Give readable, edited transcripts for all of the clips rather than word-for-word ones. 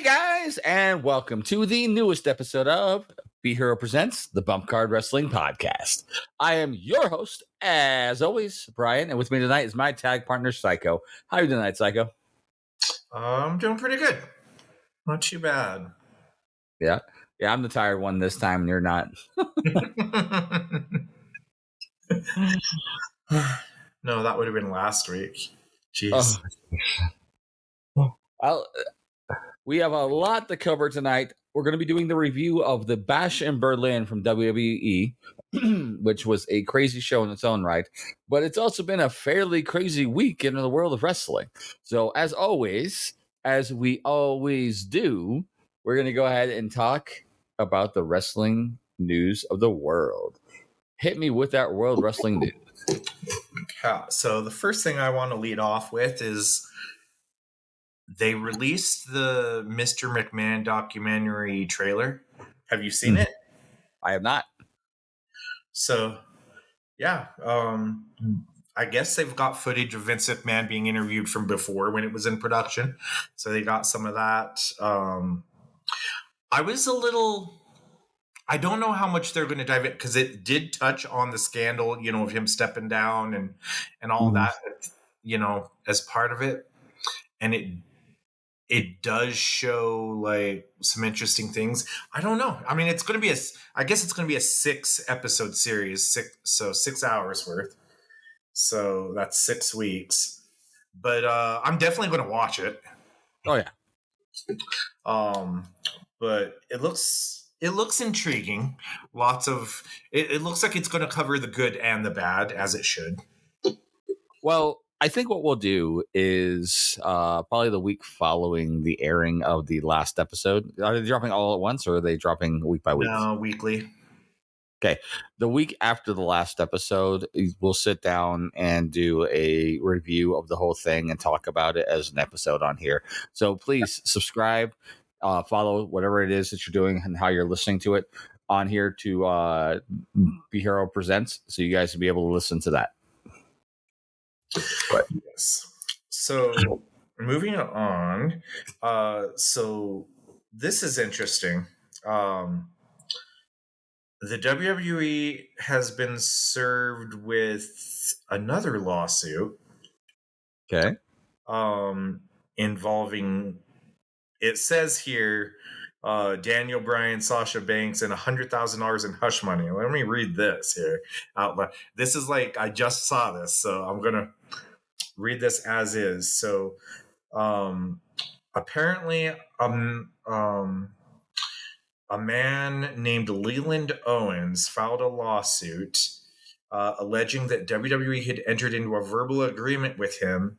Guys, and welcome to the newest episode of Be Hero Presents the Bump Card Wrestling Podcast. I am your host, as always, Brian, and with me tonight is my tag partner, Psycho. How are you tonight, Psycho? I'm doing pretty good. Not too bad. Yeah, I'm the tired one this time, and you're not. No, that would have been last week. Jeez. We have a lot to cover tonight. We're going to be doing the review of the Bash in Berlin from WWE, which was a crazy show in its own right. But it's also been a fairly crazy week in the world of wrestling. So as always, as we always do, we're going to go ahead and talk about the wrestling news of the world. Hit me with that world wrestling news. Yeah, so the first thing I want to lead off with is they released the Mr. McMahon documentary trailer. Have you seen it? I have not. So, yeah, I guess they've got footage of Vince McMahon being interviewed from before when it was in production. So they got some of that. I don't know how much they're going to dive in because it did touch on the scandal, of him stepping down and all that, as part of it. And it does show like some interesting things. I don't know. I mean, I guess it's going to be a 6-episode series, 6 hours worth. So that's 6 weeks. But I'm definitely going to watch it. Oh yeah. But it looks intriguing. It looks like it's going to cover the good and the bad, as it should. Well, I think what we'll do is probably the week following the airing of the last episode. Are they dropping all at once, or are they dropping week by week? No, weekly. Okay. The week after the last episode, we'll sit down and do a review of the whole thing and talk about it as an episode on here. So please subscribe, follow whatever it is that you're doing and how you're listening to it on here to Be Hero Presents, so you guys will be able to listen to that. But yes. So moving on. So this is interesting. The WWE has been served with another lawsuit. Okay. Involving, it says here, Daniel Bryan, Sasha Banks, and $100,000 in hush money. Let me read this here out loud. This is like, I just saw this, so I'm going to read this as is. So, apparently, a man named Leland Owens filed a lawsuit alleging that WWE had entered into a verbal agreement with him,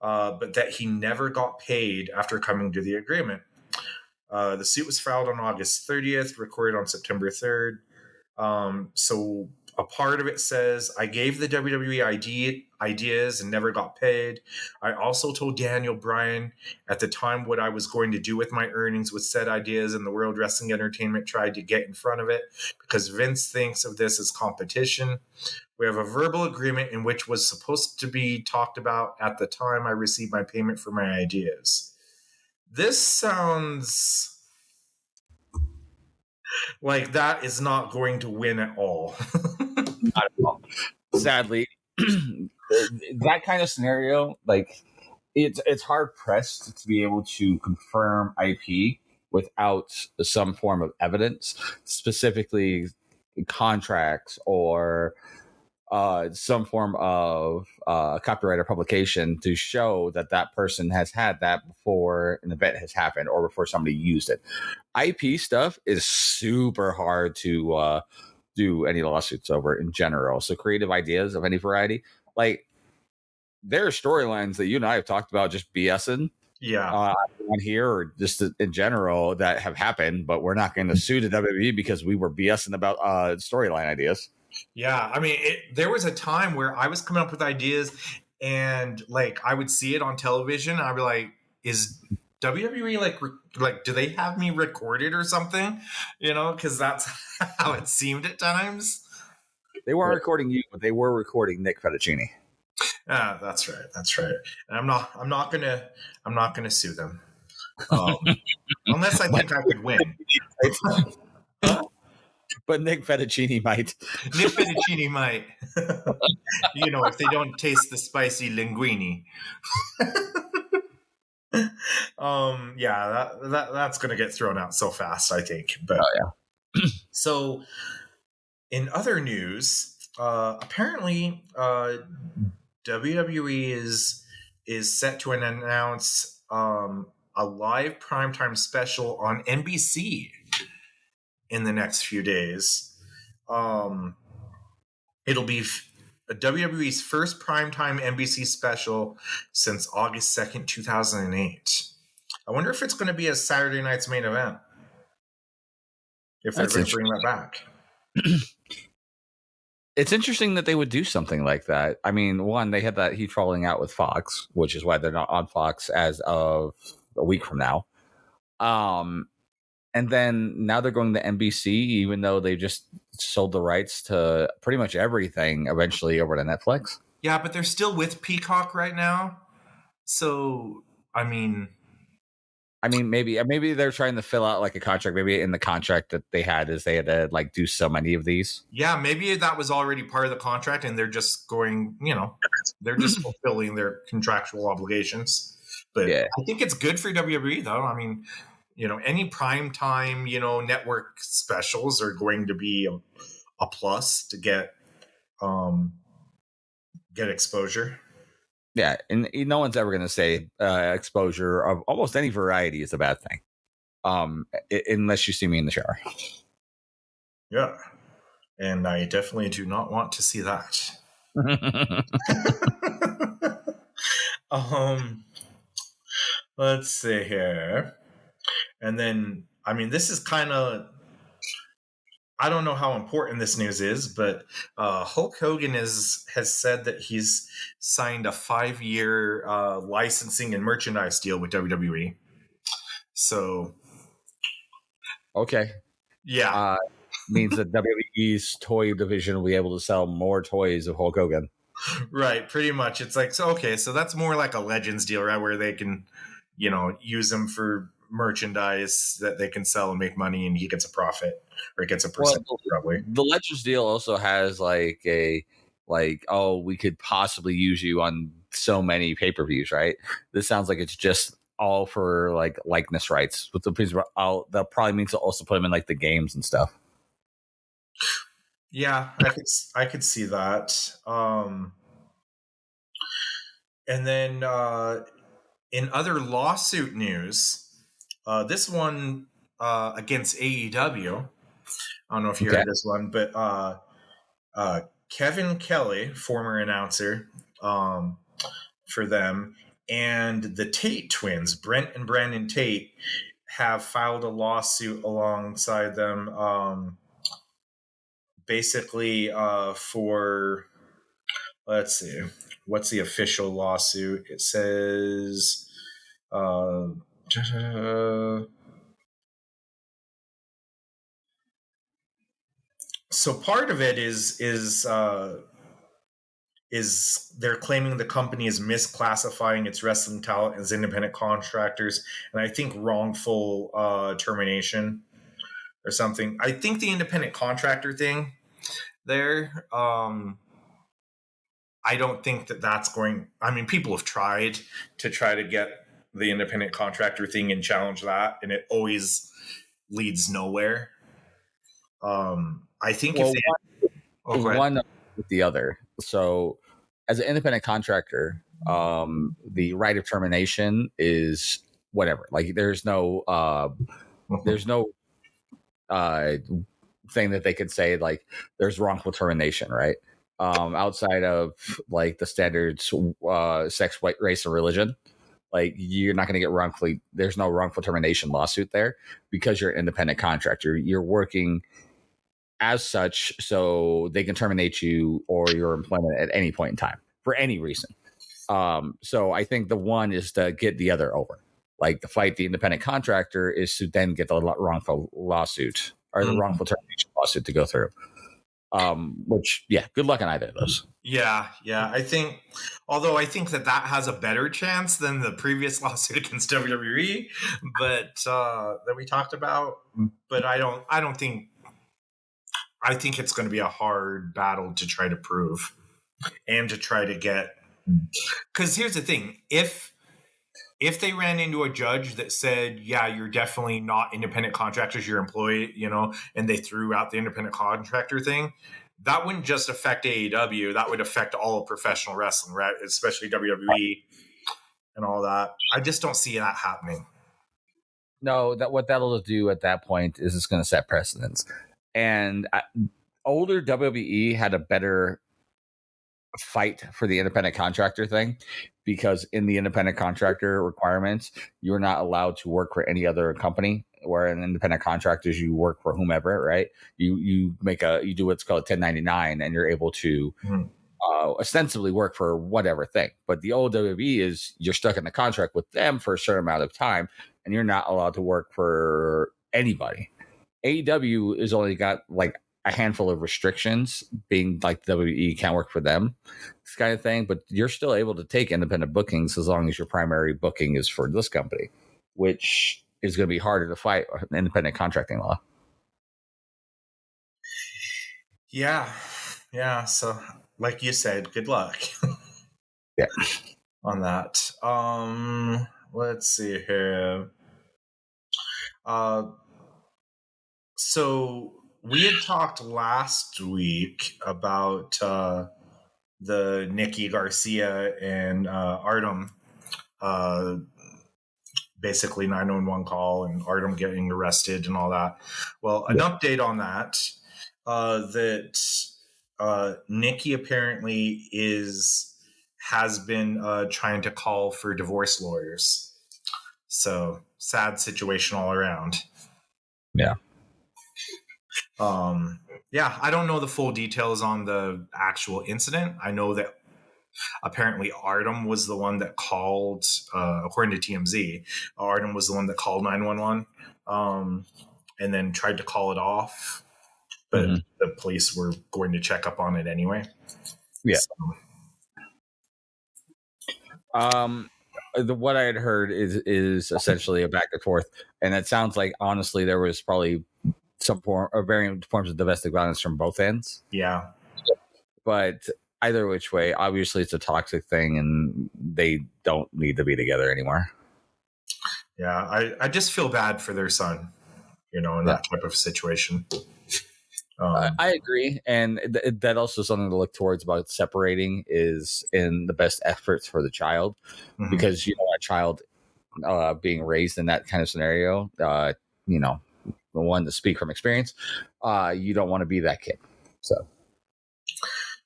but that he never got paid after coming to the agreement. The suit was filed on August 30th, recorded on September 3rd. So a part of it says, I gave the WWE ideas and never got paid. I also told Daniel Bryan at the time what I was going to do with my earnings with said ideas, and the World Wrestling Entertainment tried to get in front of it because Vince thinks of this as competition. We have a verbal agreement in which was supposed to be talked about at the time I received my payment for my ideas. This sounds like that is not going to win at all. Not at all. Sadly, that kind of scenario, like it's hard pressed to be able to confirm IP without some form of evidence, specifically contracts or some form of copyright or publication to show that that person has had that before an event has happened or before somebody used it. IP stuff is super hard to do any lawsuits over in general. So creative ideas of any variety, like there are storylines that you and I have talked about just BSing. Yeah. On here or just in general that have happened, but we're not going to sue the WWE because we were BSing about storyline ideas. Yeah, I mean, there was a time where I was coming up with ideas and like I would see it on television. I'd be like, is WWE like do they have me recorded or something? Because that's how it seemed at times. They weren't recording you, but they were recording Nick Fettuccini. That's right. And I'm not gonna sue them. Unless I think I could win. Huh? But Nick Fettuccine might. Nick Fettuccine might. If they don't taste the spicy linguine. That's gonna get thrown out so fast, I think. But so in other news, apparently WWE is set to announce a live primetime special on NBC in the next few days. It'll be WWE's first primetime NBC special since August 2nd, 2008. I wonder if it's going to be a Saturday night's main event. If they're going to bring that back. It's interesting that they would do something like that. I mean, one, they had that heat falling out with Fox, which is why they're not on Fox as of a week from now. And then now they're going to NBC, even though they just sold the rights to pretty much everything eventually over to Netflix. Yeah, but they're still with Peacock right now. So, I mean, maybe they're trying to fill out like a contract. Maybe in the contract that they had is they had to like do so many of these. Yeah, maybe that was already part of the contract, and they're just going, they're just fulfilling their contractual obligations. But yeah. I think it's good for WWE, though. I mean, any prime time, network specials are going to be a plus to get exposure. Yeah, and no one's ever going to say exposure of almost any variety is a bad thing, unless you see me in the shower. Yeah, and I definitely do not want to see that. Let's see here. And then, I mean, this is kind of, I don't know how important this news is, but Hulk Hogan has said that he's signed a 5-year licensing and merchandise deal with WWE. So, okay, yeah, means that WWE's toy division will be able to sell more toys of Hulk Hogan. Right, pretty much. It's like, so that's more like a Legends deal, right, where they can, use them for merchandise that they can sell and make money, and he gets a profit or gets a percentage. Probably the Legends deal also has like we could possibly use you on so many pay-per-views, right? This sounds like it's just all for like likeness rights. With the that probably means to also put them in like the games and stuff. Yeah, I could see that. And then in other lawsuit news, this one against AEW. I don't know if you heard this one, but Kevin Kelly, former announcer for them, and the Tate twins, Brent and Brandon Tate, have filed a lawsuit alongside them, basically for, let's see, what's the official lawsuit? It says so part of it is they're claiming the company is misclassifying its wrestling talent as independent contractors, and I think wrongful termination or something. I think the independent contractor thing there, I don't think that's going. I mean, people have tried to get the independent contractor thing and challenge that, and it always leads nowhere. I think one with the other. So, as an independent contractor, the right of termination is whatever. Like, there's no thing that they could say like there's wrongful termination, right? Outside of like the standards, sex, white, race, or religion. Like, you're not going to get there's no wrongful termination lawsuit there because you're an independent contractor. You're working as such, so they can terminate you or your employment at any point in time for any reason. So I think the one is to get the other over. Like, the fight the independent contractor is to then get the wrongful lawsuit or the wrongful termination lawsuit to go through. Which, yeah, good luck on either of those. Yeah. I think that has a better chance than the previous lawsuit against WWE, but that we talked about. But I don't think. I think it's going to be a hard battle to try to prove and to try to get. Because here's the thing: if they ran into a judge that said, "Yeah, you're definitely not independent contractors, you're employee," and they threw out the independent contractor thing, that wouldn't just affect AEW. That would affect all of professional wrestling, right? Especially WWE and all that. I just don't see that happening. No, what that'll do at that point is it's going to set precedents. And older WWE had a better fight for the independent contractor thing, because in the independent contractor requirements, you're not allowed to work for any other company. Where in independent contractors, you work for whomever, right? You do what's called 1099, and you're able to ostensibly work for whatever thing. But the old WWE is you're stuck in the contract with them for a certain amount of time, and you're not allowed to work for anybody. AEW is only got like a handful of restrictions, being like WWE can't work for them, this kind of thing. But you're still able to take independent bookings as long as your primary booking is for this company, which is going to be harder to fight an independent contracting law. Yeah. So, like you said, good luck. Yeah. On that. Let's see here. So we had talked last week about the Nikki Garcia and Artem, basically 911 call and Artem getting arrested and all that. Well, an update on that, that Nikki apparently has been trying to call for divorce lawyers. So sad situation all around. Yeah. I don't know the full details on the actual incident. I know that apparently Artem was the one that called, according to TMZ, Artem was the one that called 911 and then tried to call it off. But the police were going to check up on it anyway. Yeah. What I had heard is essentially a back and forth, and it sounds like honestly there was probably some form or varying forms of domestic violence from both ends. Yeah, but either which way, obviously it's a toxic thing, and they don't need to be together anymore. Yeah, I just feel bad for their son, in that type of situation. I agree, and that also is something to look towards about separating is in the best efforts for the child, because a child being raised in that kind of scenario, the one to speak from experience, you don't want to be that kid. So,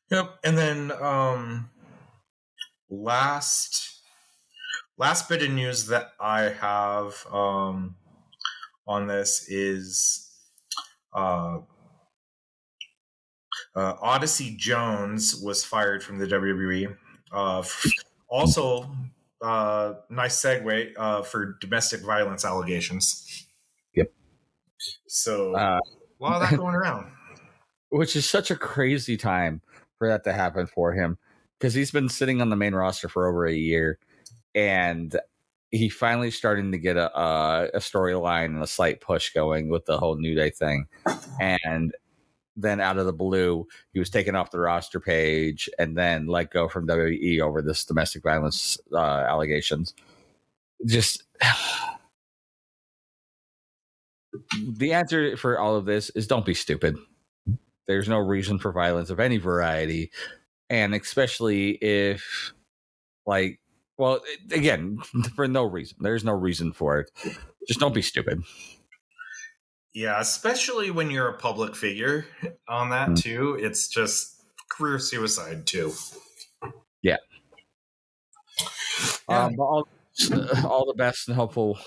yep. And then last bit of news that I have on this is Odyssey Jones was fired from the WWE. Also, nice segue for domestic violence allegations. Yep. So a lot of that going around. Which is such a crazy time for that to happen for him, because he's been sitting on the main roster for over a year, and he finally starting to get a storyline and a slight push going with the whole New Day thing. And then out of the blue, he was taken off the roster page and then let go from WWE over this domestic violence allegations. Just the answer for all of this is don't be stupid. There's no reason for violence of any variety. And especially if, again, for no reason. There's no reason for it. Just don't be stupid. Yeah, especially when you're a public figure on that too. It's just career suicide too. Yeah. All the best and hopeful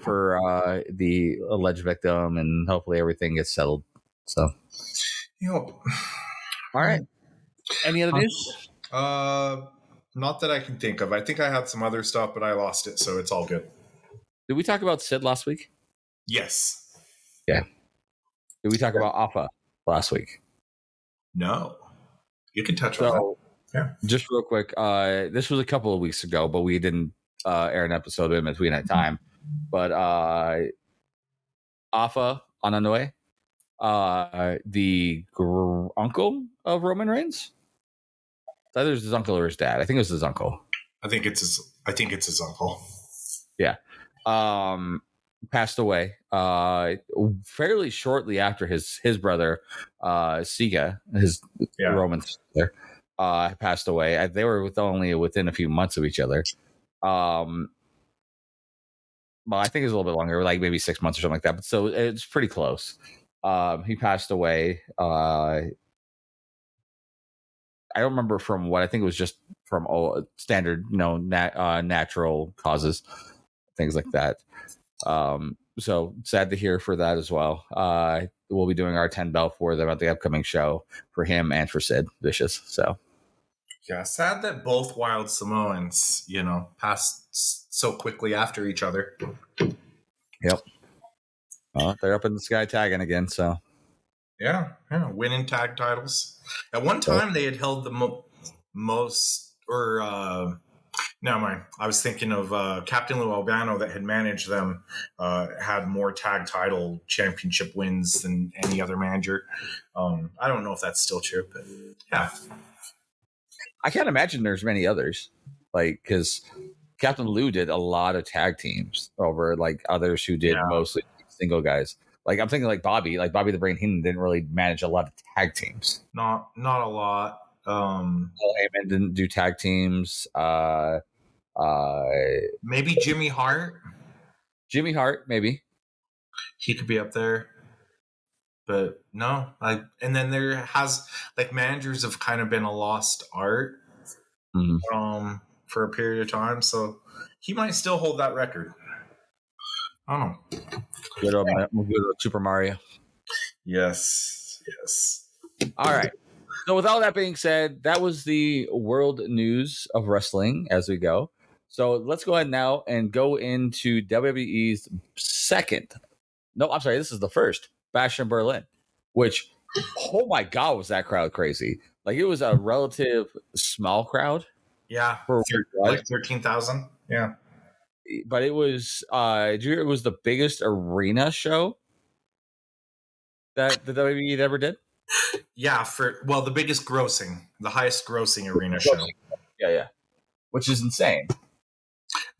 for the alleged victim, and hopefully everything gets settled. So, all right. Any other news? Not that I can think of. I think I had some other stuff, but I lost it, so it's all good. Did we talk about Sid last week? Yes. Yeah. Did we talk about Alpha last week? No. You can touch on that. So, just real quick, this was a couple of weeks ago, but we didn't air an episode in between that time. But Afa Ananoe, the uncle of Roman Reigns. Either his uncle or his dad. I think it was his uncle. I think it's his uncle. Yeah. Passed away fairly shortly after his brother Sika, his Roman sister, passed away. They were only within a few months of each other. Well, I think it was a little bit longer, like maybe 6 months or something like that. But so it's pretty close. He passed away. I don't remember from what. I think it was just from standard, natural causes, things like that. So sad to hear for that as well. We'll be doing our 10 bell for them at the upcoming show for him and for Sid Vicious. So yeah, sad that both Wild Samoans, passed so quickly after each other. Yep. They're up in the sky tagging again. So yeah, winning tag titles. At one time, they had held the most, or never mind. I was thinking of Captain Lou Albano that had managed them, had more tag title championship wins than any other manager. I don't know if that's still true, but yeah. I can't imagine there's many others, like, because Captain Lou did a lot of tag teams over like others who did mostly single guys. Like I'm thinking like Bobby the Brain Heenan didn't really manage a lot of tag teams. Not a lot. Paul Heyman didn't do tag teams. Maybe Jimmy Hart. Jimmy Hart, maybe he could be up there, but no. And then there has managers have kind of been a lost art for a period of time, so he might still hold that record. I don't know. Good old Super Mario. Yes. All right. So with all that being said, that was the world news of wrestling as we go. So let's go ahead now and go into WWE's second. No, I'm sorry. This is the first Bash in Berlin, which, oh my God, was that crowd crazy. Like it was a relative small crowd. Yeah. Like 13,000. Yeah. But it was, it was the biggest arena show that the WWE ever did. Yeah. The biggest grossing, the highest grossing arena show. Yeah. Which is insane.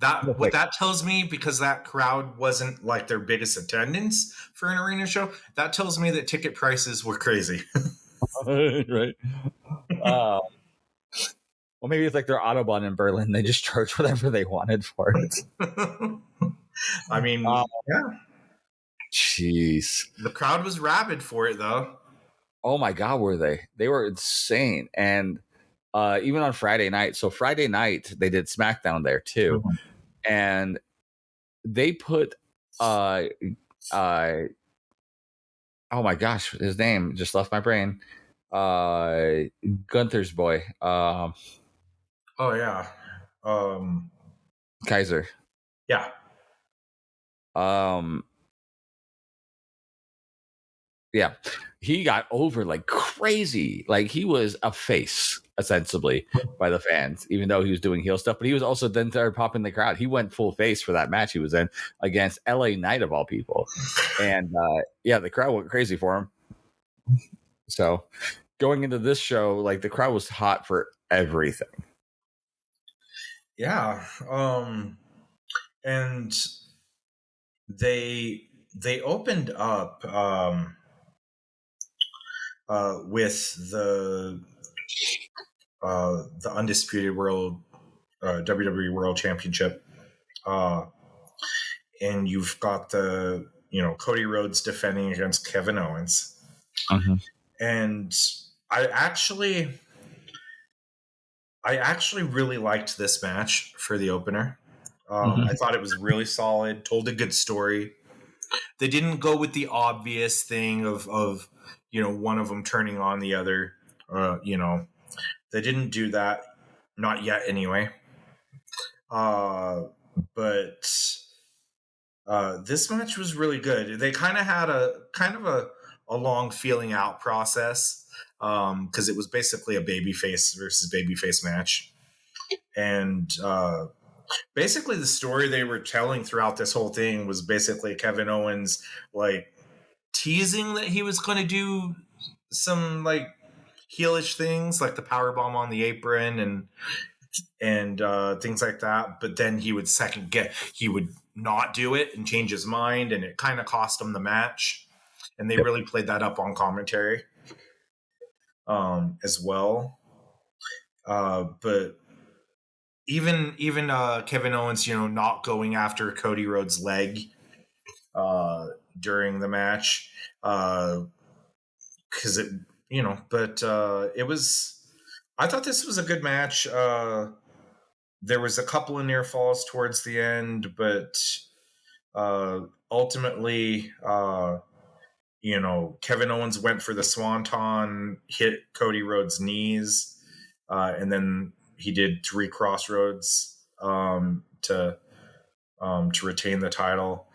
What that tells me, because that crowd wasn't like their biggest attendance for an arena show, that tells me that ticket prices were crazy. Right. Well, maybe it's like their Autobahn in Berlin. They just charge whatever they wanted for it. I mean, yeah. Jeez. The crowd was rabid for it, though. Oh my God, were they? They were insane. And even on Friday night. So Friday night, they did SmackDown there too. Mm-hmm. And they put oh my gosh, his name just left my brain. Gunther's boy. Oh yeah. Kaiser. Yeah. Yeah. He got over like crazy. Like he was a face, ostensibly, by the fans, even though he was doing heel stuff. But he was also then started popping the crowd. He went full face for that match he was in against LA Knight of all people. And the crowd went crazy for him. So going into this show, like the crowd was hot for everything. Yeah. And they opened up with the Undisputed World WWE World Championship, and you've got the Cody Rhodes defending against Kevin Owens, and I actually really liked this match for the opener. I thought it was really solid, told a good story. They didn't go with the obvious thing of one of them turning on the other. They didn't do that, not yet anyway. But this match was really good. They kind of had a long feeling out process. because it was basically a babyface versus babyface match. And basically the story they were telling throughout this whole thing was basically Kevin Owens like teasing that he was going to do some like heelish things like the power bomb on the apron and things like that, but then he would not do it and change his mind, and it kind of cost him the match. And they really played that up on commentary as well. But even Kevin Owens, not going after Cody Rhodes' leg during the match, because it, but it was. I thought this was a good match. There was a couple of near falls towards the end, but ultimately, Kevin Owens went for the swanton, hit Cody Rhodes' knees, and then he did 3 crossroads to retain the title.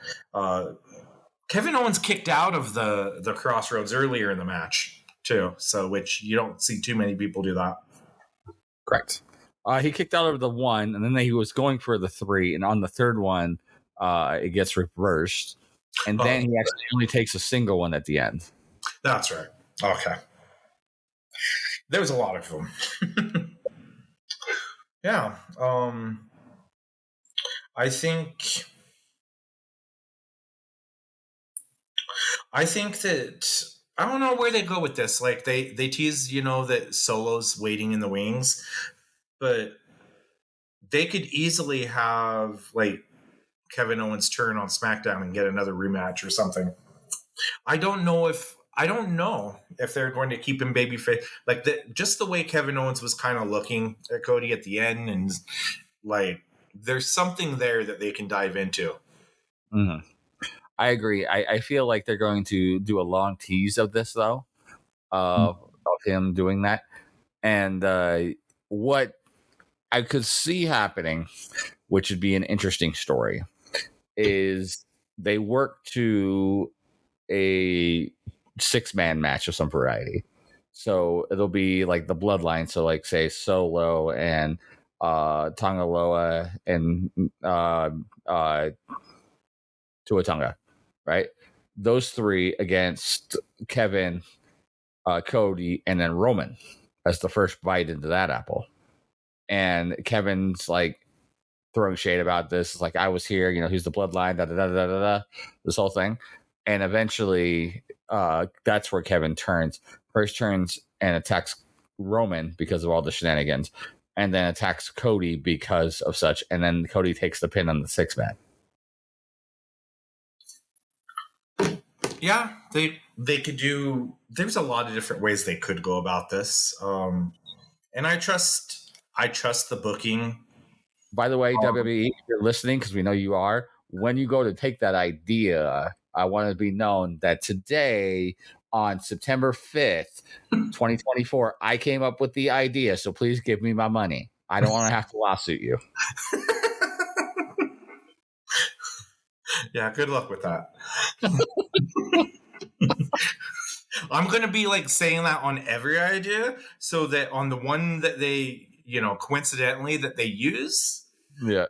Kevin Owens kicked out of the crossroads earlier in the match too, so which you don't see too many people do that. Correct. He kicked out of the 1, and then he was going for the 3, and on the 3rd one, it gets reversed, and then he actually only takes a single one at the end. That's right. Okay. There was a lot of them. Yeah. I think that I don't know where they go with this. Like they tease, that Solo's waiting in the wings, but they could easily have like Kevin Owens turn on SmackDown and get another rematch or something. I don't know if they're going to keep him babyface. Like just the way Kevin Owens was kind of looking at Cody at the end, and like there's something there that they can dive into. Mm-hmm. I agree. I feel like they're going to do a long tease of this, though, of him doing that. And what I could see happening, which would be an interesting story, is they work to a 6-man match of some variety. So it'll be like the bloodline. So, like, say, Solo and Tangaloa and Tuatonga, right? Those 3 against Kevin, Cody, and then Roman as the first bite into that apple. And Kevin's like throwing shade about this. It's like, I was here, he's the bloodline, this whole thing. And eventually, that's where Kevin first turns and attacks Roman because of all the shenanigans, and then attacks Cody because of such. And then Cody takes the pin on the 6-man. Yeah, they could do. There's a lot of different ways they could go about this, and I trust the booking. By the way, WWE, if you're listening, because we know you are, when you go to take that idea, I want to be known that today, on September 5th, 2024, I came up with the idea, so please give me my money. I don't want to have to lawsuit you. Yeah, good luck with that. I'm going to be like saying that on every idea, so that on the one that they, coincidentally that they use. Yeah.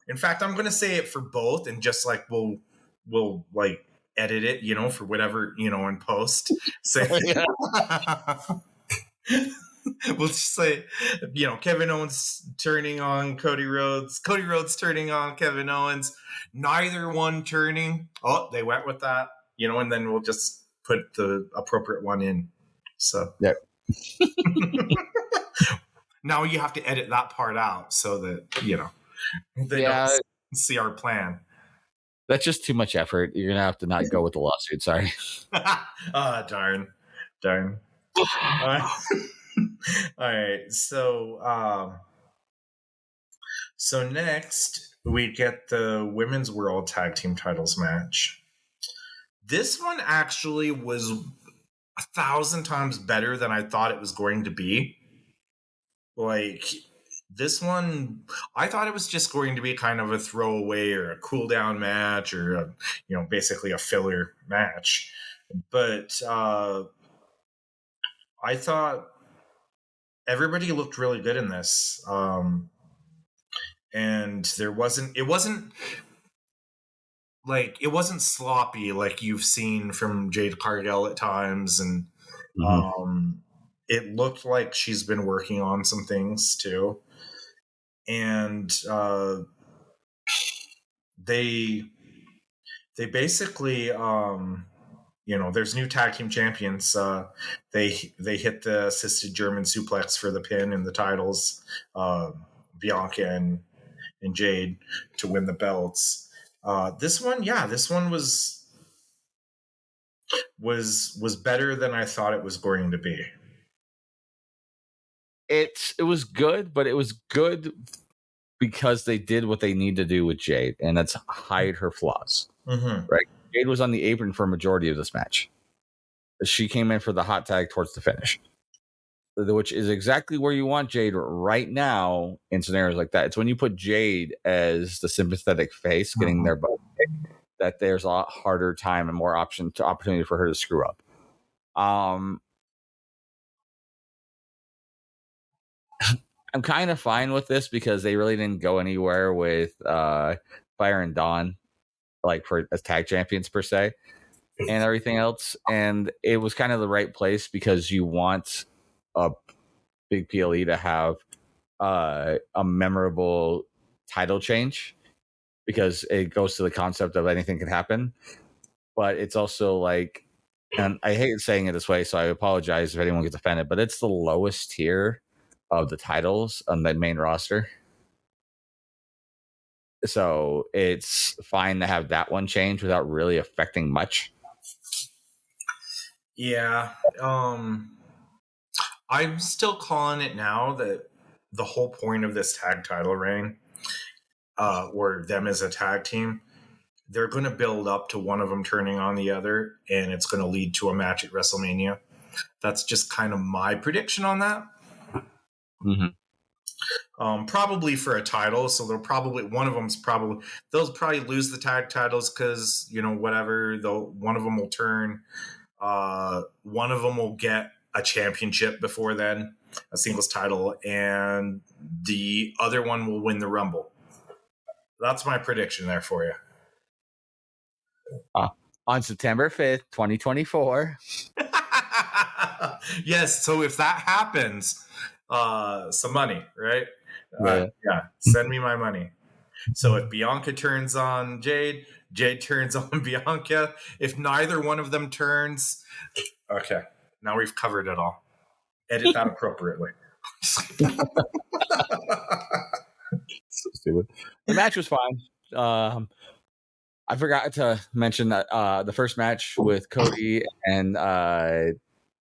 In fact, I'm going to say it for both, and just like we'll like edit it, for whatever, in post. Say, we'll just say, Kevin Owens turning on Cody Rhodes turning on Kevin Owens, neither one turning. Oh, they went with that, and then we'll just put the appropriate one in. So, yeah. Now you have to edit that part out so that, they don't see our plan. That's just too much effort. You're going to have to not go with the lawsuit. Sorry. Darn. All right. So next we get the Women's World Tag Team Titles match. This one actually was 1,000 times better than I thought it was going to be. Like, this one, I thought it was just going to be kind of a throwaway or a cool down match, or basically a filler match. But I thought everybody looked really good in this. And it wasn't sloppy like you've seen from Jade Cargill at times, and it looked like she's been working on some things too. And they basically there's new tag team champions. They hit the assisted German suplex for the pin and the titles, Bianca and Jade, to win the belts. This one was better than I thought it was going to be. It was good, but it was good because they did what they need to do with Jade, and that's hide her flaws. Right? Jade was on the apron for a majority of this match. She came in for the hot tag towards the finish, which is exactly where you want Jade right now in scenarios like that. It's when you put Jade as the sympathetic face getting their butt kicked that there's a lot harder time and more opportunity for her to screw up. I'm kind of fine with this because they really didn't go anywhere with Fire and Dawn, like for as tag champions per se, and everything else. And it was kind of the right place because you want a big PLE to have a memorable title change because it goes to the concept of anything can happen. But it's also like, and I hate saying it this way, so I apologize if anyone gets offended, but it's the lowest tier of the titles on the main roster. So it's fine to have that one change without really affecting much. Yeah. I'm still calling it now that the whole point of this tag title reign, or them as a tag team, they're going to build up to one of them turning on the other, and it's going to lead to a match at WrestleMania. That's just kind of my prediction on that. Probably for a title, so they'll probably they'll probably lose the tag titles because whatever. One of them will turn. One of them will get a championship before then, a singles title, and the other one will win the Rumble. That's my prediction there for you. On September 5th, 2024. Yes, so if that happens, some money, right? Yeah. Send me my money. So if Bianca turns on Jade, Jade turns on Bianca. If neither one of them turns, okay, now we've covered it all. Edit that appropriately. So stupid. The match was fine. I forgot to mention that the first match with Cody and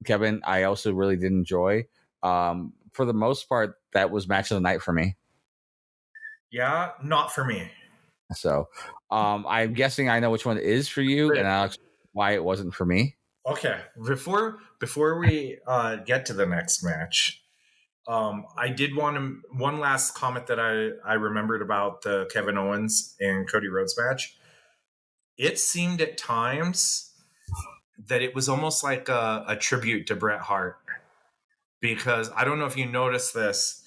Kevin, I also really did enjoy. For the most part, that was match of the night for me. Yeah, not for me. So I'm guessing I know which one it is for you, and I'll explain why it wasn't for me. Okay, before we get to the next match, I did want one last comment that I remembered about the Kevin Owens and Cody Rhodes match. It seemed at times that it was almost like a tribute to Bret Hart, because I don't know if you noticed this,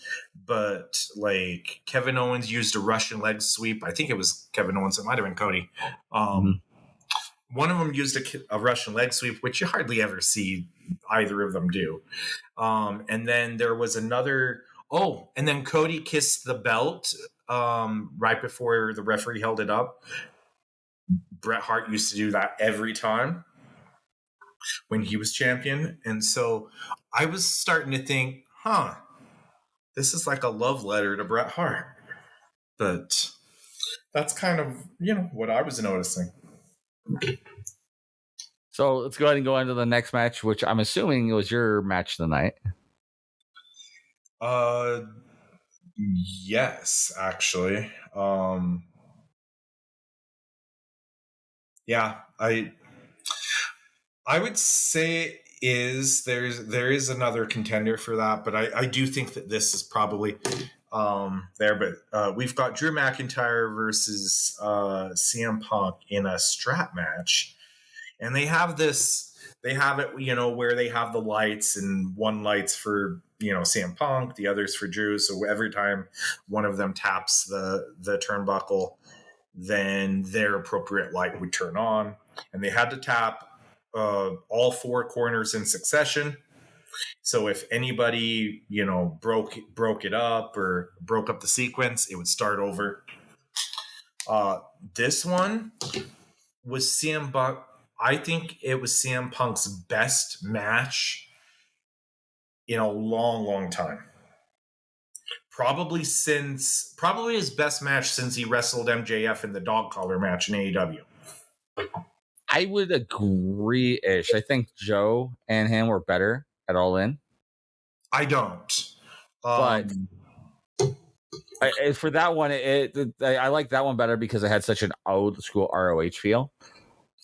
but like Kevin Owens used a Russian leg sweep. I think it was Kevin Owens. It might have been Cody. One of them used a Russian leg sweep, which you hardly ever see either of them do. And then there was another. Oh, and then Cody kissed the belt right before the referee held it up. Bret Hart used to do that every time when he was champion. And so I was starting to think, this is like a love letter to Bret Hart. But that's kind of, what I was noticing. So let's go ahead and go into the next match, which I'm assuming was your match of the night. Yes, actually. Yeah, I would say there is another contender for that, but I do think that this is probably there. But we've got Drew McIntyre versus CM Punk in a strap match, and they have this they have it, where they have the lights, and one light's for CM Punk, the other's for Drew. So every time one of them taps the turnbuckle, then their appropriate light would turn on, and they had to tap all four corners in succession. So if anybody broke it up or broke up the sequence, it would start over. This one was CM Punk. I think it was CM Punk's best match in a long, long time. Probably his best match since he wrestled MJF in the dog collar match in AEW. I would agree-ish. I think Joe and him were better at All In. I don't. But for that one, I like that one better because it had such an old school ROH feel.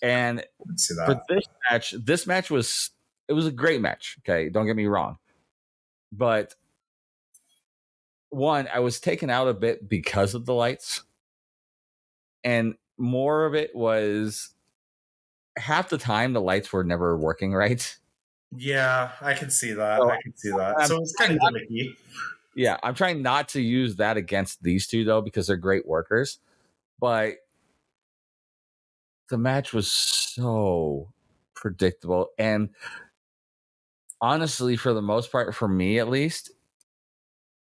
And for this match was a great match. Okay, don't get me wrong. But one, I was taken out a bit because of the lights. And more of it was half the time the lights were never working right. Yeah, I can see that. So it's kind of gimmicky. Yeah, I'm trying not to use that against these two, though, because they're great workers. But the match was so predictable. And honestly, for the most part, for me at least,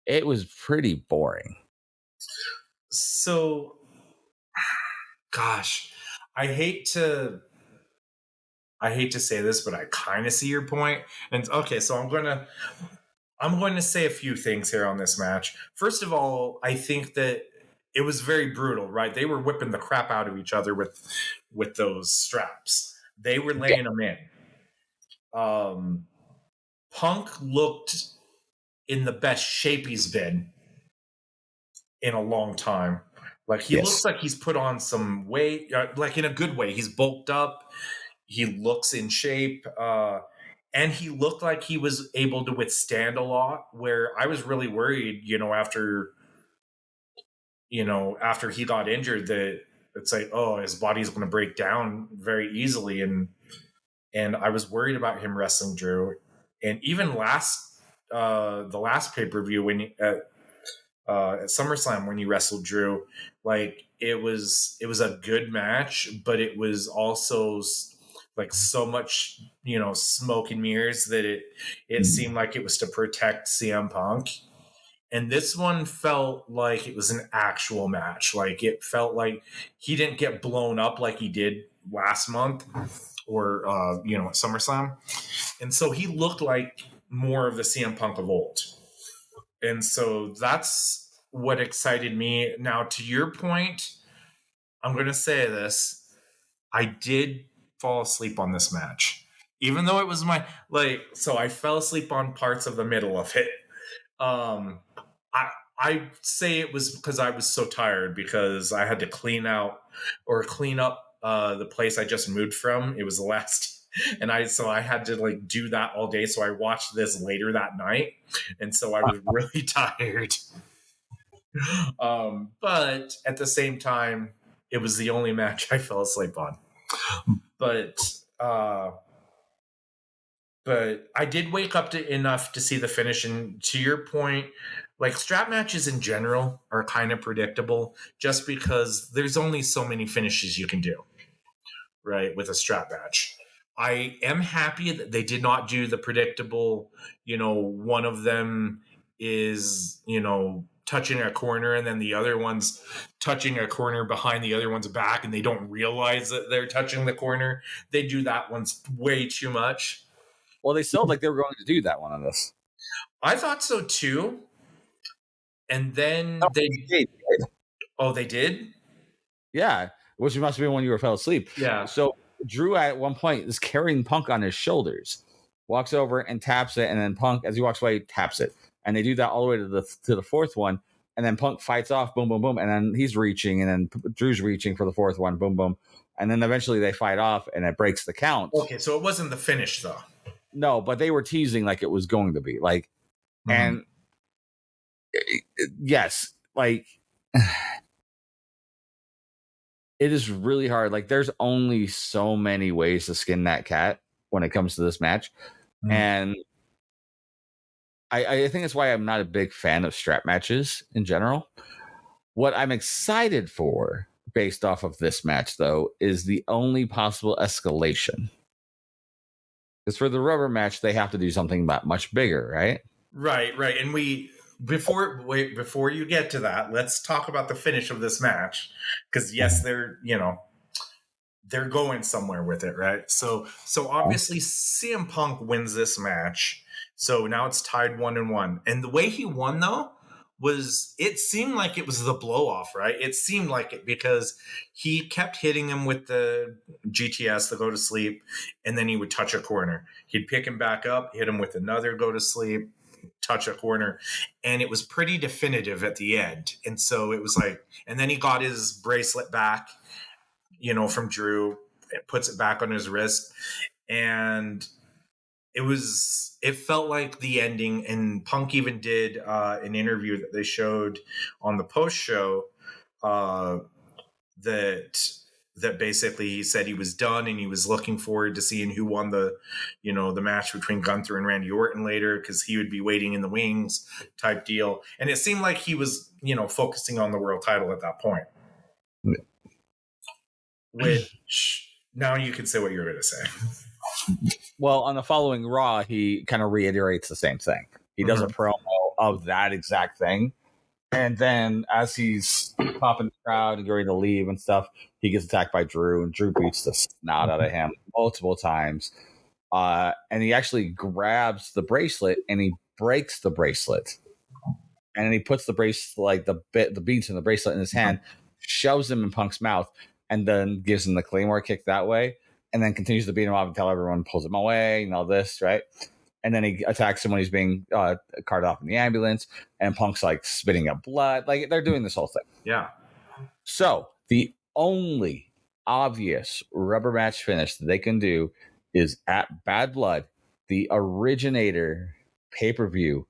it was pretty boring. So, gosh, I hate to say this, but I kind of see your point. And okay, so I'm going to say a few things here on this match. First of all, I think that it was very brutal, right? They were whipping the crap out of each other with those straps. They were laying them in. Punk looked in the best shape he's been in a long time. Like he looks like he's put on some weight, like in a good way. He's bulked up. He looks in shape. And he looked like he was able to withstand a lot, where I was really worried, after he got injured, that it's like, oh, his body's going to break down very easily. And I was worried about him wrestling Drew. And even the last pay-per-view at SummerSlam when he wrestled Drew, like it was a good match, but it was also like so much, smoke and mirrors that it seemed like it was to protect CM Punk. And this one felt like it was an actual match. Like it felt like he didn't get blown up like he did last month or, at SummerSlam. And so he looked like more of the CM Punk of old. And so that's what excited me. Now, to your point, I'm going to say this. I did fall asleep on this match, even though it was so I fell asleep on parts of the middle of it. I say it was because I was so tired because I had to clean up the place I just moved from. It was the last, and I had to do that all day. So I watched this later that night, and so I was really tired. But at the same time, it was the only match I fell asleep on. But I did wake up enough to see the finish. And to your point, like strap matches in general are kind of predictable just because there's only so many finishes you can do, right, with a strap match. I am happy that they did not do the predictable, one of them is, touching a corner and then the other one's touching a corner behind the other one's back and they don't realize that they're touching the corner. They do that once way too much. Well, they sold like they were going to do that one on this. I thought so too. And then they did. Oh, they did? Yeah, which must have been when you fell asleep. Yeah. So Drew at one point is carrying Punk on his shoulders, walks over and taps it, and then Punk, as he walks away, taps it. And they do that all the way to the fourth one. And then Punk fights off, boom, boom, boom. And then he's reaching, and then Drew's reaching for the fourth one, boom, boom. And then eventually they fight off, and it breaks the count. Okay, so it wasn't the finish, though. No, but they were teasing like it was going to be. And yes, it is really hard. Like, there's only so many ways to skin that cat. when it comes to this match. And I think that's why I'm not a big fan of strap matches in general. What I'm excited for, based off of this match, though, is the only possible escalation. Because for the rubber match, they have to do something much bigger, right? Right. And before you get to that, let's talk about the finish of this match. Because yes, they're going somewhere with it, right? So obviously CM Punk wins this match. So now it's tied 1-1. And the way he won, though, was it seemed like it was the blow off, right? It seemed like it because he kept hitting him with the GTS, the go to sleep, and then he would touch a corner. He'd pick him back up, hit him with another go to sleep, touch a corner, and it was pretty definitive at the end. And so it was like, and then he got his bracelet back, from Drew, it puts it back on his wrist, and it felt like the ending. And Punk even did an interview that they showed on the post show that basically he said he was done and he was looking forward to seeing who won the match between Gunther and Randy Orton later, because he would be waiting in the wings type deal. And it seemed like he was focusing on the world title at that point. Which now you can say what you're going to say. Well, on the following Raw, he kind of reiterates the same thing. He does a promo of that exact thing. And then as he's popping the crowd and going to leave and stuff, he gets attacked by Drew, and Drew beats the snot out of him multiple times. And he actually grabs the bracelet and he breaks the bracelet. And then he puts the bracelet, like the beads in the bracelet in his hand, shoves them in Punk's mouth, and then gives him the Claymore kick that way, and then continues to beat him up until everyone pulls him away and all this, right? And then he attacks him when he's being carted off in the ambulance, and Punk's like spitting up blood. Like, they're doing this whole thing. Yeah. So the only obvious rubber match finish that they can do is at Bad Blood, the originator pay-per-view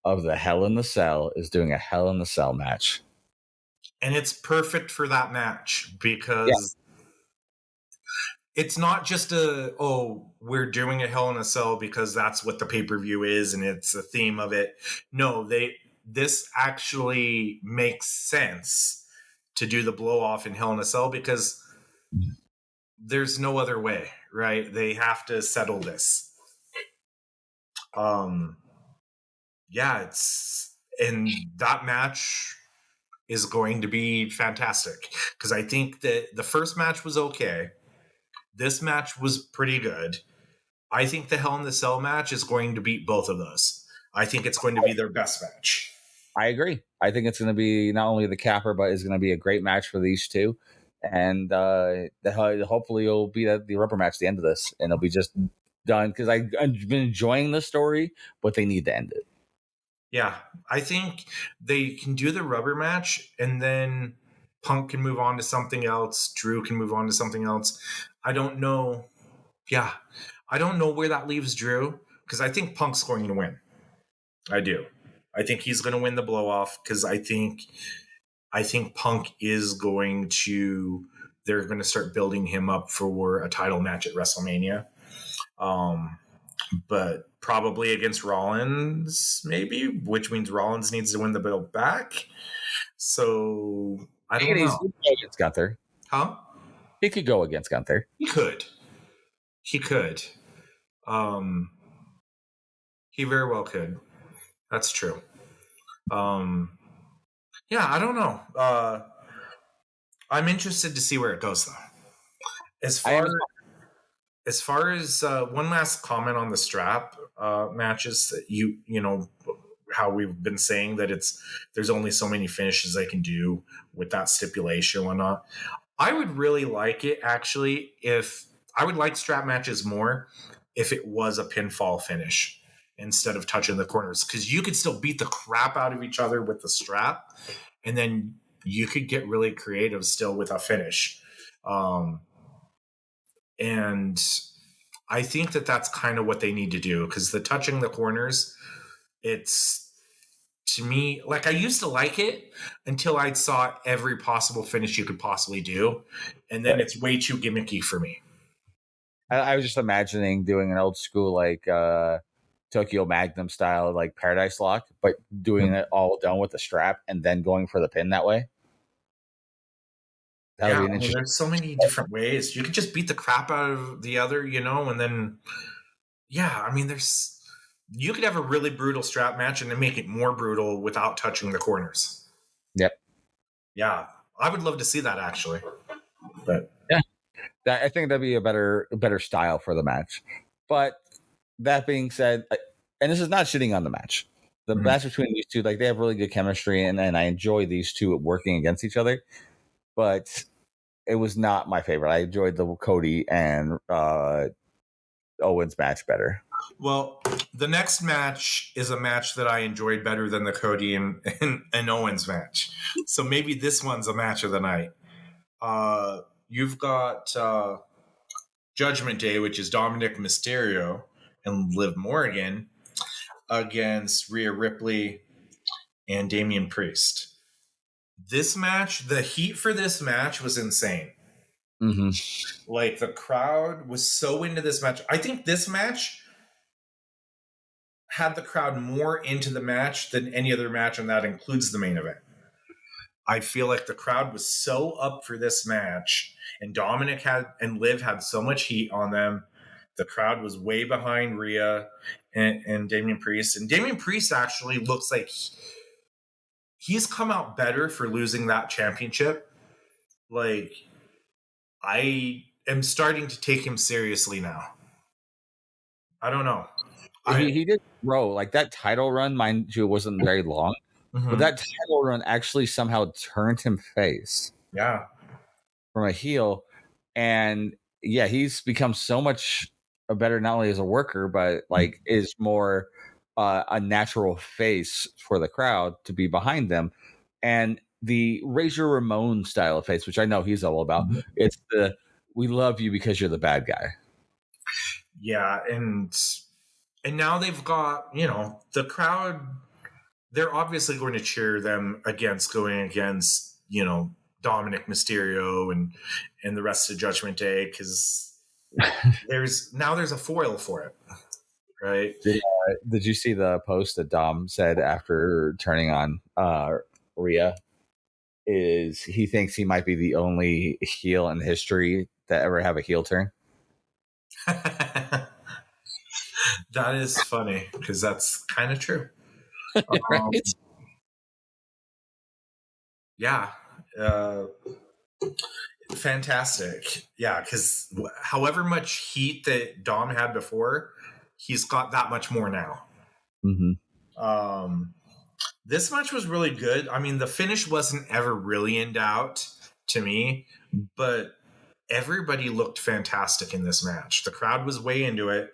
of the Hell in the Cell is doing a Hell in the Cell match. And it's perfect for that match because it's not just we're doing a Hell in a Cell because that's what the pay-per-view is and it's the theme of it. No, this actually makes sense to do the blow off in Hell in a Cell because there's no other way, right? They have to settle this. And that match is going to be fantastic because I think that the first match was okay. This match was pretty good. I think the Hell in the Cell match is going to beat both of those. I think it's going to be their best match. I agree. I think it's going to be not only the capper, but it's going to be a great match for these two. And hopefully it'll be the rubber match at the end of this, and it'll be just done because I've been enjoying the story, but they need to end it. Yeah, I think they can do the rubber match, and then Punk can move on to something else. Drew can move on to something else. I don't know. Yeah, I don't know where that leaves Drew because I think Punk's going to win. I do. I think he's going to win the blow off because I think Punk is going to. They're going to start building him up for a title match at WrestleMania. But probably against Rollins, maybe, which means Rollins needs to win the belt back. So I don't know. He could go against Gunther. Huh? He could go against Gunther. He could. He very well could. That's true. Yeah, I don't know. I'm interested to see where it goes, though. As far as one last comment on the strap matches, that you know how we've been saying that there's only so many finishes they can do with that stipulation and whatnot. I would really like it actually I would like strap matches more if it was a pinfall finish instead of touching the corners, because you could still beat the crap out of each other with the strap, and then you could get really creative still with a finish. And I think that that's kind of what they need to do, because the touching the corners, it's, to me, like, I used to like it until I saw every possible finish you could possibly do, and then it's way too gimmicky for me. I was just imagining doing an old school like Tokyo Magnum style like Paradise Lock, but doing it all done with the strap and then going for the pin that way. That would Yeah, be an I mean, interesting. there's so many different ways. You could just beat the crap out of the other, and then yeah, I mean, you could have a really brutal strap match and then make it more brutal without touching the corners. Yep. Yeah, I would love to see that actually. But Yeah. I think that'd be a better style for the match. But that being said, and this is not shitting on the match. The match between these two, like they have really good chemistry, and I enjoy these two working against each other. But it was not my favorite. I enjoyed the Cody and Owens match better. well, the next match is a match that I enjoyed better than the Cody and Owens match. So maybe this one's a match of the night. You've got Judgment Day, which is Dominic Mysterio and Liv Morgan against Rhea Ripley and Damian Priest. This match, the heat for this match was insane. Mm-hmm. Like the crowd was so into this match. I think this match had the crowd more into the match than any other match, and that includes the main event. I feel like the crowd was so up for this match, and Dominic and Liv had so much heat on them. The crowd was way behind Rhea and Damian Priest. And Damian Priest actually looks like he's come out better for losing that championship. Like, I am starting to take him seriously now. I don't know. He did grow. Like that title run, mind you, wasn't very long, but that title run actually somehow turned him face. Yeah. From a heel. And yeah, he's become so much better, not only as a worker, but like is more a natural face for the crowd to be behind them. And the Razor Ramon style of face, which I know he's all about, it's the we love you because you're the bad guy. Yeah, and now they've got, the crowd, they're obviously going to cheer them going against, Dominic Mysterio and the rest of Judgment Day, because there's a foil for it, right? Did you see the post that Dom said after turning on Rhea? Is he thinks he might be the only heel in history to ever have a heel turn? That is funny because that's kind of true. Right? Yeah. Fantastic. Yeah, because however much heat that Dom had before, he's got that much more now. Mm-hmm. This match was really good. I mean, the finish wasn't ever really in doubt to me, but everybody looked fantastic in this match. The crowd was way into it.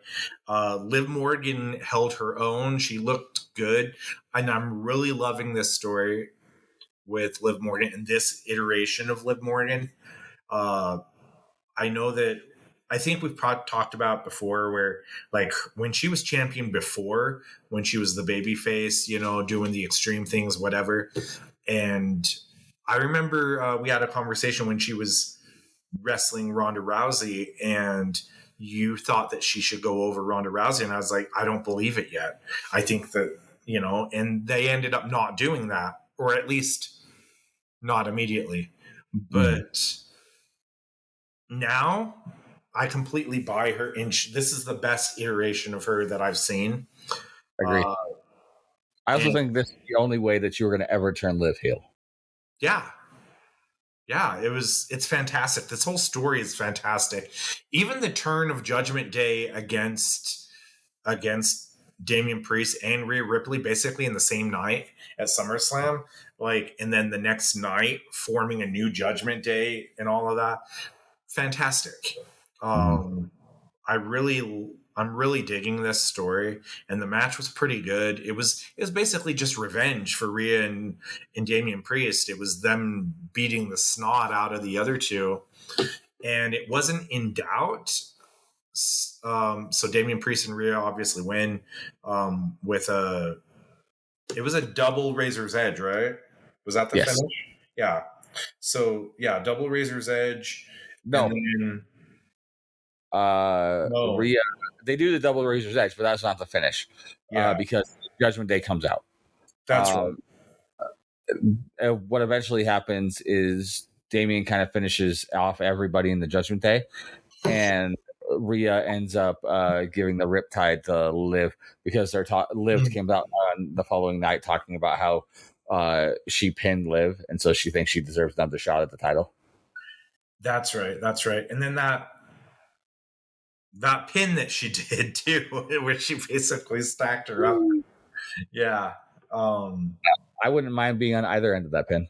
Liv Morgan held her own. She looked good. And I'm really loving this story with Liv Morgan and this iteration of Liv Morgan. I know that I think we've talked about before where like when she was champion before, when she was the baby face, doing the extreme things, whatever. And I remember we had a conversation when she was wrestling Ronda Rousey and you thought that she should go over Ronda Rousey. And I was like, I don't believe it yet. I think that, and they ended up not doing that, or at least not immediately. But now I completely buy her. And this is the best iteration of her that I've seen. Agree. I also think this is the only way that you're going to ever turn Liv heel. Yeah. Yeah, it's fantastic. This whole story is fantastic. Even the turn of Judgment Day against Damian Priest and Rhea Ripley basically in the same night at SummerSlam, and then the next night forming a new Judgment Day and all of that. Fantastic. I'm really digging this story, and the match was pretty good. It was basically just revenge for Rhea and Damian Priest. It was them beating the snot out of the other two, and it wasn't in doubt. So Damian Priest and Rhea obviously win it was a double Razor's Edge, right? Was that the finish? Yeah. So yeah, double Razor's Edge. No. And then No. Rhea, they do the double Razor's Edge, but that's not the finish. Yeah, Because Judgment Day comes out. that's right. What eventually happens is Damien kind of finishes off everybody in the Judgment Day, and Rhea ends up giving the Riptide to Liv because Liv came out on the following night talking about how she pinned Liv, and so she thinks she deserves another shot at the title. That's right. That's right. And then that pin that she did too, where she basically stacked her up. Yeah. I wouldn't mind being on either end of that pin.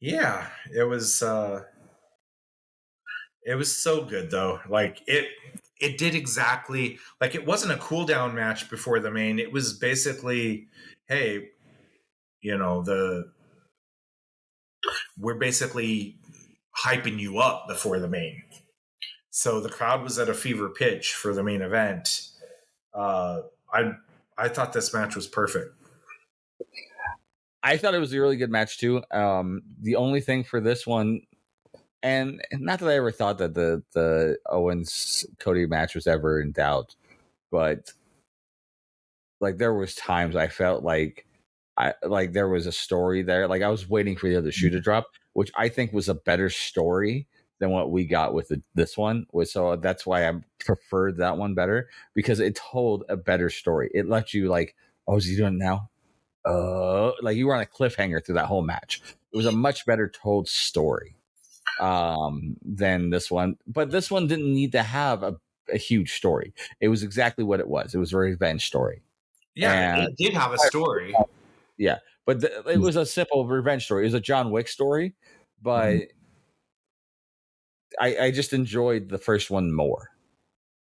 Yeah, it was so good though. Like it did exactly like it wasn't a cool down match before the main. It was basically, hey, we're basically hyping you up before the main. So the crowd was at a fever pitch for the main event. I thought this match was perfect. I thought it was a really good match too. The only thing for this one, and not that I ever thought that the Owens Cody match was ever in doubt, but like there was times I felt like there was a story there. Like I was waiting for the other shoe to drop, which I think was a better story than what we got with this one. So that's why I preferred that one better, because it told a better story. It let you like, oh, is he doing it now? Like you were on a cliffhanger through that whole match. It was a much better told story than this one. But this one didn't need to have a huge story. It was exactly what it was. It was a revenge story. Yeah, And it did have a story. Yeah, but it was a simple revenge story. It was a John Wick story, but I just enjoyed the first one more.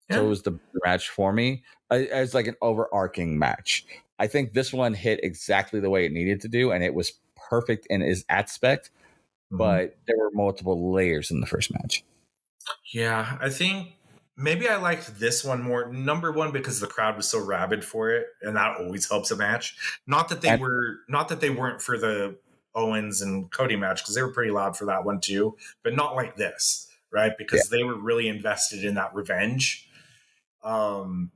Yeah. So it was the match for me as like an overarching match. I think this one hit exactly the way it needed to do, and it was perfect in its aspect, but there were multiple layers in the first match. Yeah, I think maybe I liked this one more. Number one, because the crowd was so rabid for it, and that always helps a match. Not that they weren't for the Owens and Cody match, because they were pretty loud for that one too, but not like this, right? Because they were really invested in that revenge. And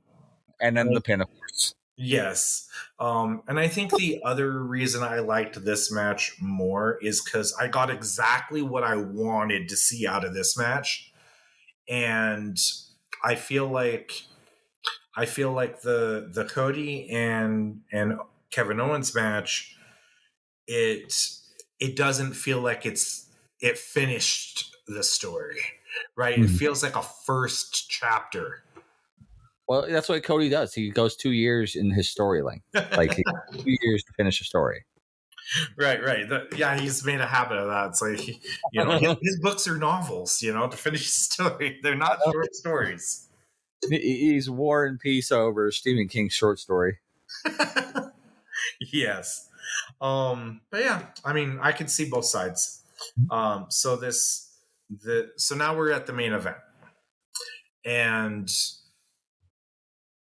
then the pin, of course. Yes. And I think the other reason I liked this match more is because I got exactly what I wanted to see out of this match. And I feel like the Cody and Kevin Owens match, it doesn't feel like it finished the story, right? It feels like a first chapter. Well, that's what Cody does. He goes 2 years in his storyline, like 2 years to finish a story. Right. Yeah, he's made a habit of that. It's like, his books are novels, to finish the story. They're not short stories. He's War and Peace over Stephen King's short story. Yes. But yeah, I mean, I can see both sides. So now we're at the main event. And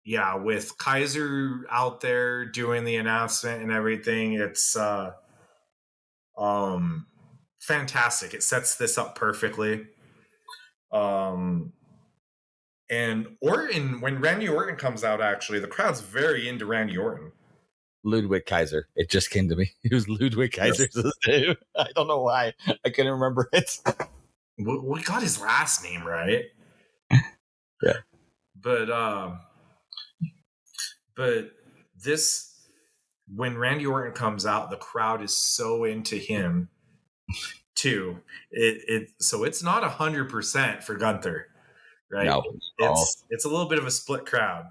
yeah, with Kaiser out there doing the announcement and everything, it's fantastic. It sets this up perfectly. And Orton, when Randy Orton comes out, actually, the crowd's very into Randy Orton. Ludwig Kaiser. It just came to me. It was Ludwig Kaiser's name. I don't know why. I couldn't remember it. We got his last name right. Yeah. But this, when Randy Orton comes out, the crowd is so into him too. So it's not 100% for Gunther, right? No. It's a little bit of a split crowd.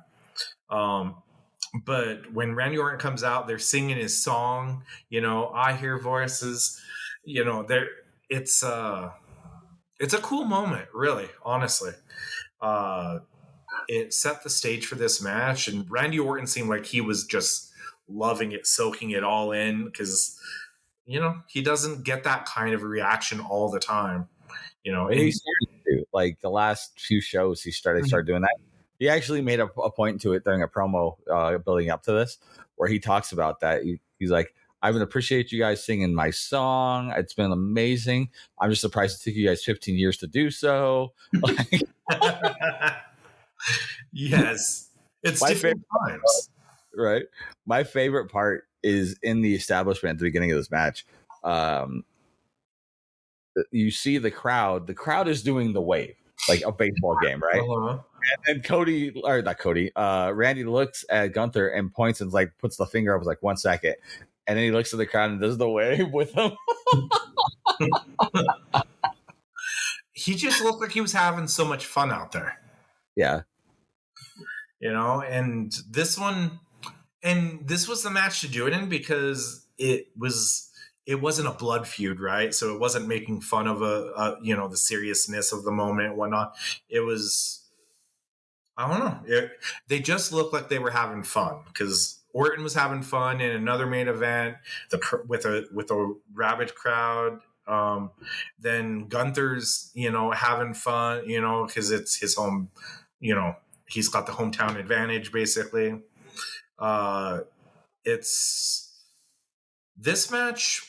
But when Randy Orton comes out, they're singing his song. I hear voices. It's a cool moment, really, honestly. It set the stage for this match, and Randy Orton seemed like he was just loving it, soaking it all in, because he doesn't get that kind of reaction all the time. He started to, like the last few shows, he started doing that. He actually made a point to it during a promo building up to this, where he talks about that. He's like, I've been appreciate you guys singing my song. It's been amazing. I'm just surprised it took you guys 15 years to do so. Yes, it's My favorite, different times. right? My favorite part is in the establishment at the beginning of this match. Um, you see the crowd. The crowd is doing the wave, like a baseball game, right? Uh-huh. And Cody, or not Cody, Randy looks at Gunther and points and like puts the finger up, like 1 second, and then he looks at the crowd and does the wave with him. He just looked like he was having so much fun out there, Yeah, and this was the match to do it in because it wasn't a blood feud, right? So it wasn't making fun of the seriousness of the moment and whatnot. It was, I don't know. They just looked like they were having fun because Orton was having fun in another main event with a rabid crowd. Then Gunther's, having fun, because it's his home, he's got the hometown advantage basically. It's this match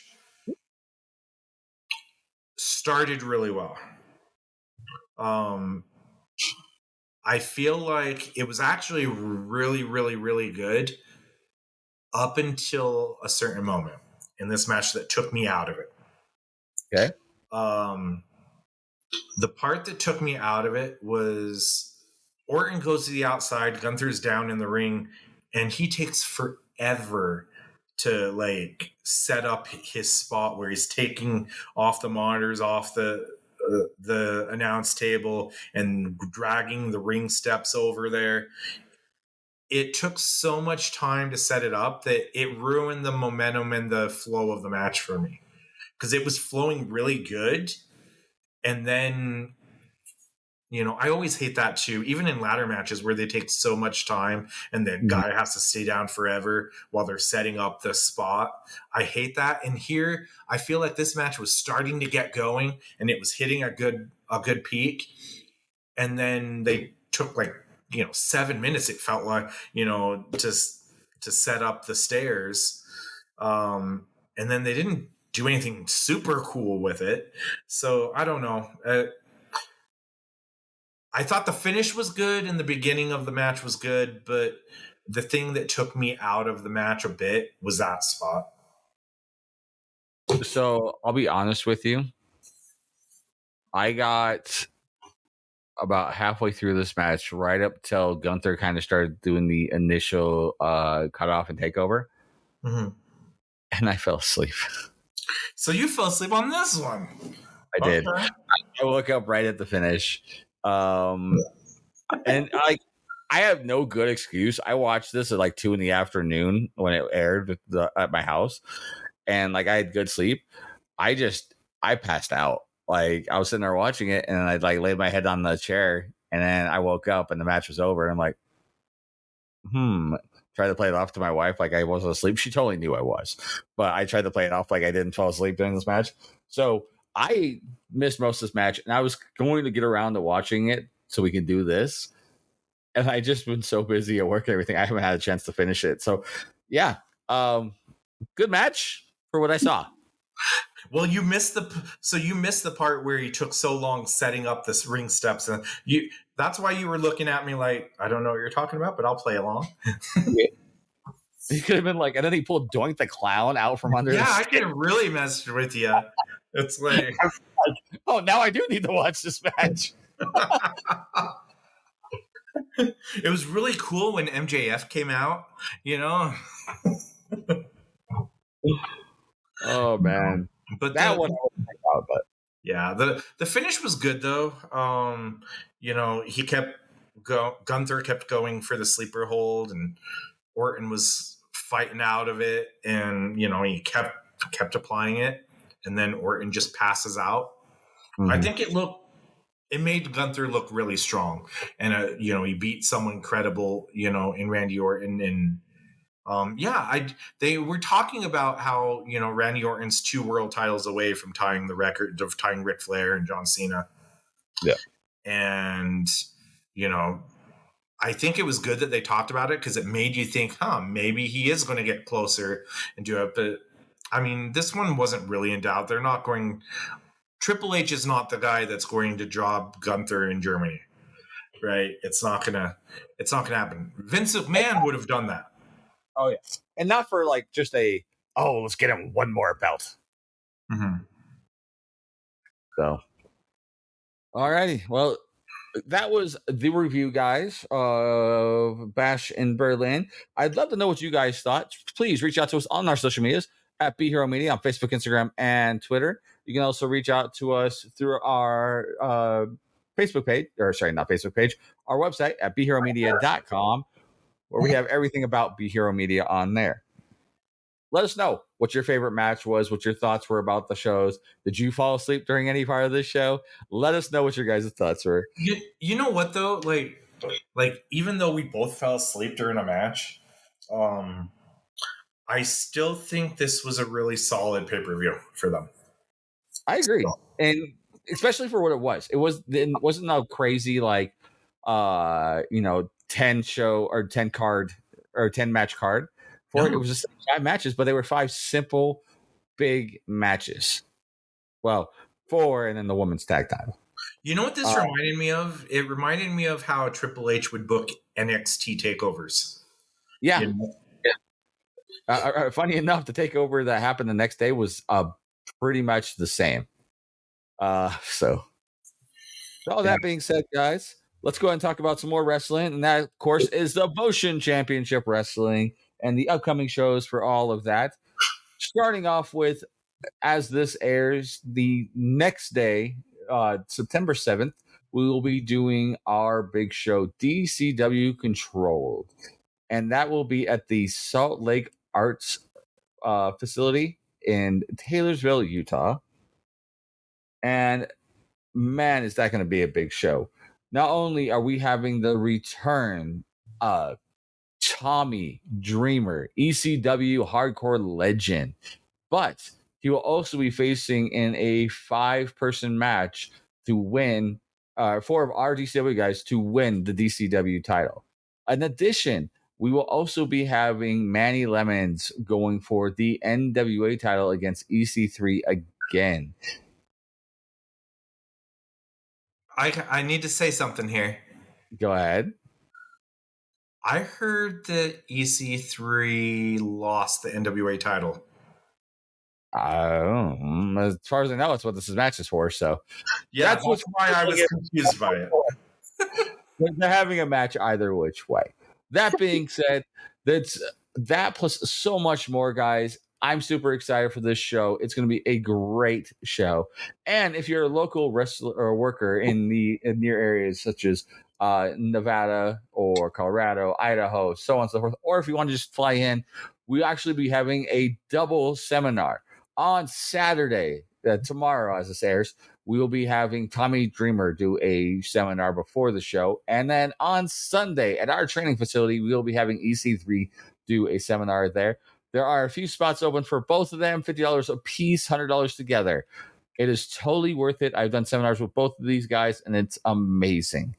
started really well. I feel like it was actually really, really, really good up until a certain moment in this match that took me out of it. okay. The part that took me out of it was Orton goes to the outside, Gunther's down in the ring, and he takes forever to like set up his spot where he's taking off the monitors off the announce table and dragging the ring steps over there. It took so much time to set it up that it ruined the momentum and the flow of the match for me, because it was flowing really good. And then, I always hate that too, even in ladder matches where they take so much time and the guy has to stay down forever while they're setting up the spot. I hate that. And here, I feel like this match was starting to get going and it was hitting a good peak. And then they took 7 minutes, it felt like, to set up the stairs. And then they didn't do anything super cool with it. So I don't know. I thought the finish was good and the beginning of the match was good, but the thing that took me out of the match a bit was that spot. So I'll be honest with you. I got about halfway through this match, right up till Gunther kind of started doing the initial cutoff and takeover, and I fell asleep. So you fell asleep on this one? I did. I woke up right at the finish, and I have no good excuse. I watched this at like 2 p.m. when it aired at my house, and like I had good sleep. I passed out. Like I was sitting there watching it, and I like laid my head on the chair, and then I woke up, and the match was over. And I'm like, Tried to play it off to my wife like I wasn't asleep. She totally knew I was, but I tried to play it off like I didn't fall asleep during this match. So I missed most of this match, and I was going to get around to watching it so we can do this. And I just been so busy at work and everything, I haven't had a chance to finish it. So yeah, good match for what I saw. Well, you missed the part where he took so long setting up this ring steps, and that's why you were looking at me like, I don't know what you're talking about, but I'll play along. He could have been like, and then he pulled Doink the Clown out from under. Yeah, I could have really messed with you. It's like, oh, now I do need to watch this match. It was really cool when MJF came out, Oh man, but that one. But yeah, the finish was good though. He kept Gunther kept going for the sleeper hold, and Orton was fighting out of it, and he kept applying it, and then Orton just passes out. I think it made Gunther look really strong, and he beat someone credible, in Randy Orton. And they were talking about how Randy Orton's 2 world titles away from tying the record of tying Ric Flair and John Cena. Yeah, and I think it was good that they talked about it because it made you think, maybe he is going to get closer and do it. But I mean, this one wasn't really in doubt. They're not going. Triple H is not the guy that's going to job Gunther in Germany, right? It's not gonna happen. Vince McMahon would have done that. Oh yeah, and not for like just let's get him one more belt. Mm-hmm. So, alrighty, well, that was the review, guys, of Bash in Berlin. I'd love to know what you guys thought. Please reach out to us on our social medias at Be Hero Media on Facebook, Instagram, and Twitter. You can also reach out to us through our Facebook page, or sorry, not Facebook page, our website at BeHeroMedia.com, where we have everything about Be Hero Media on there. Let us know what your favorite match was, what your thoughts were about the shows. Did you fall asleep during any part of this show? Let us know what your guys' thoughts were. You know what though? Like even though we both fell asleep during a match, I still think this was a really solid pay-per-view for them. I agree. And especially for what it was. It wasn't no crazy like 10 show or 10 card or 10 match card for it. It was just 5 matches, but they were 5 simple big matches. Well, 4 and then the women's tag title. You know what this reminded me of? It reminded me of how Triple H would book NXT takeovers. Yeah. You know? Funny enough, the takeover that happened the next day was pretty much the same. So all that being said, guys, let's go ahead and talk about some more wrestling. And that, of course, is Devotion Championship Wrestling and the upcoming shows for all of that. Starting off with, as this airs, the next day, September 7th, we will be doing our big show, DCW Controlled. And that will be at the Salt Lake Arts facility in Taylorsville, Utah. And man, is that going to be a big show. Not only are we having the return of Tommy Dreamer, ECW hardcore legend, but he will also be facing in a 5-person match to win, 4 of our DCW guys to win the DCW title. In addition, we will also be having Manny Lemons going for the NWA title against EC3 again. I need to say something here. Go ahead. I heard that EC3 lost the NWA title. As far as I know, that's what this match is for. So yeah, that's why I was confused by it. They're having a match either which way. That being said, that plus so much more, guys. I'm super excited for this show. It's going to be a great show. And if you're a local wrestler or worker in near areas such as Nevada or Colorado, Idaho, so on and so forth, or if you want to just fly in, we'll actually be having a double seminar on Saturday, tomorrow as this airs. We will be having Tommy Dreamer do a seminar before the show. And then on Sunday at our training facility, we will be having EC3 do a seminar there. There are a few spots open for both of them, $50 a piece, $100 together. It is totally worth it. I've done seminars with both of these guys, and it's amazing.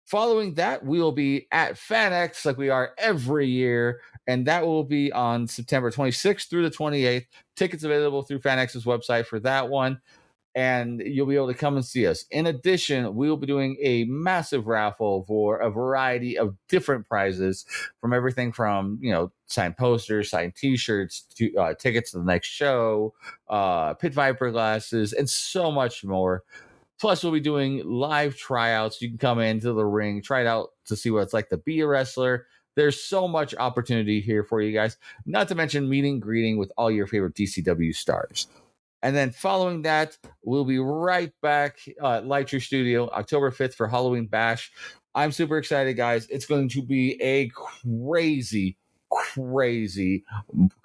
Following that, we will be at FanX like we are every year, and that will be on September 26th through the 28th. Tickets available through FanX's website for that one, and you'll be able to come and see us. In addition, we will be doing a massive raffle for a variety of different prizes, from everything from signed posters, signed T-shirts, to tickets to the next show, Pit Viper glasses, and so much more. Plus, we'll be doing live tryouts. You can come into the ring, try it out to see what it's like to be a wrestler. There's so much opportunity here for you guys, not to mention meeting and greeting with all your favorite DCW stars. And then following that, we'll be right back at Lightree Studio, October 5th for Halloween Bash. I'm super excited, guys. It's going to be a crazy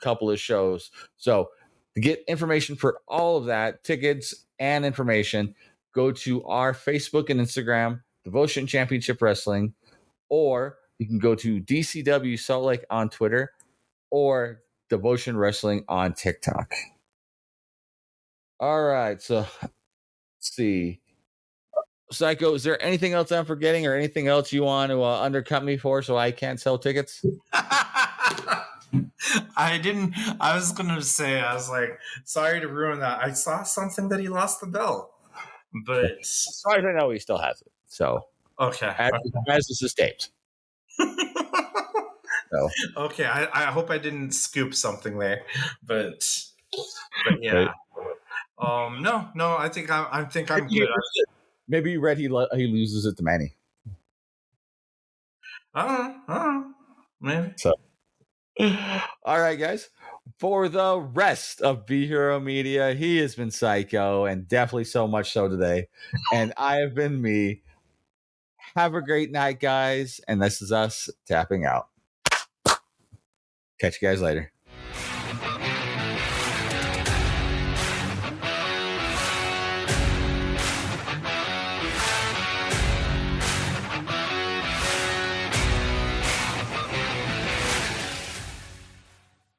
couple of shows. So to get information for all of that, tickets and information, go to our Facebook and Instagram, Devotion Championship Wrestling, or you can go to DCW Salt Lake on Twitter or Devotion Wrestling on TikTok. All right, so let's see. Psycho, is there anything else I'm forgetting or anything else you want to undercut me for so I can't sell tickets? I was gonna say, I was like, sorry to ruin that. I saw something that he lost the belt, but As far as I know, he still has it. So okay. as is his tapes. So Okay, I hope I didn't scoop something there, but yeah. No, I think I'm good. Maybe you read he loses it to Manny. Maybe. So, all right, guys. For the rest of Be Hero Media, he has been Psycho, and definitely so much so today. And I have been me. Have a great night, guys. And this is us tapping out. Catch you guys later.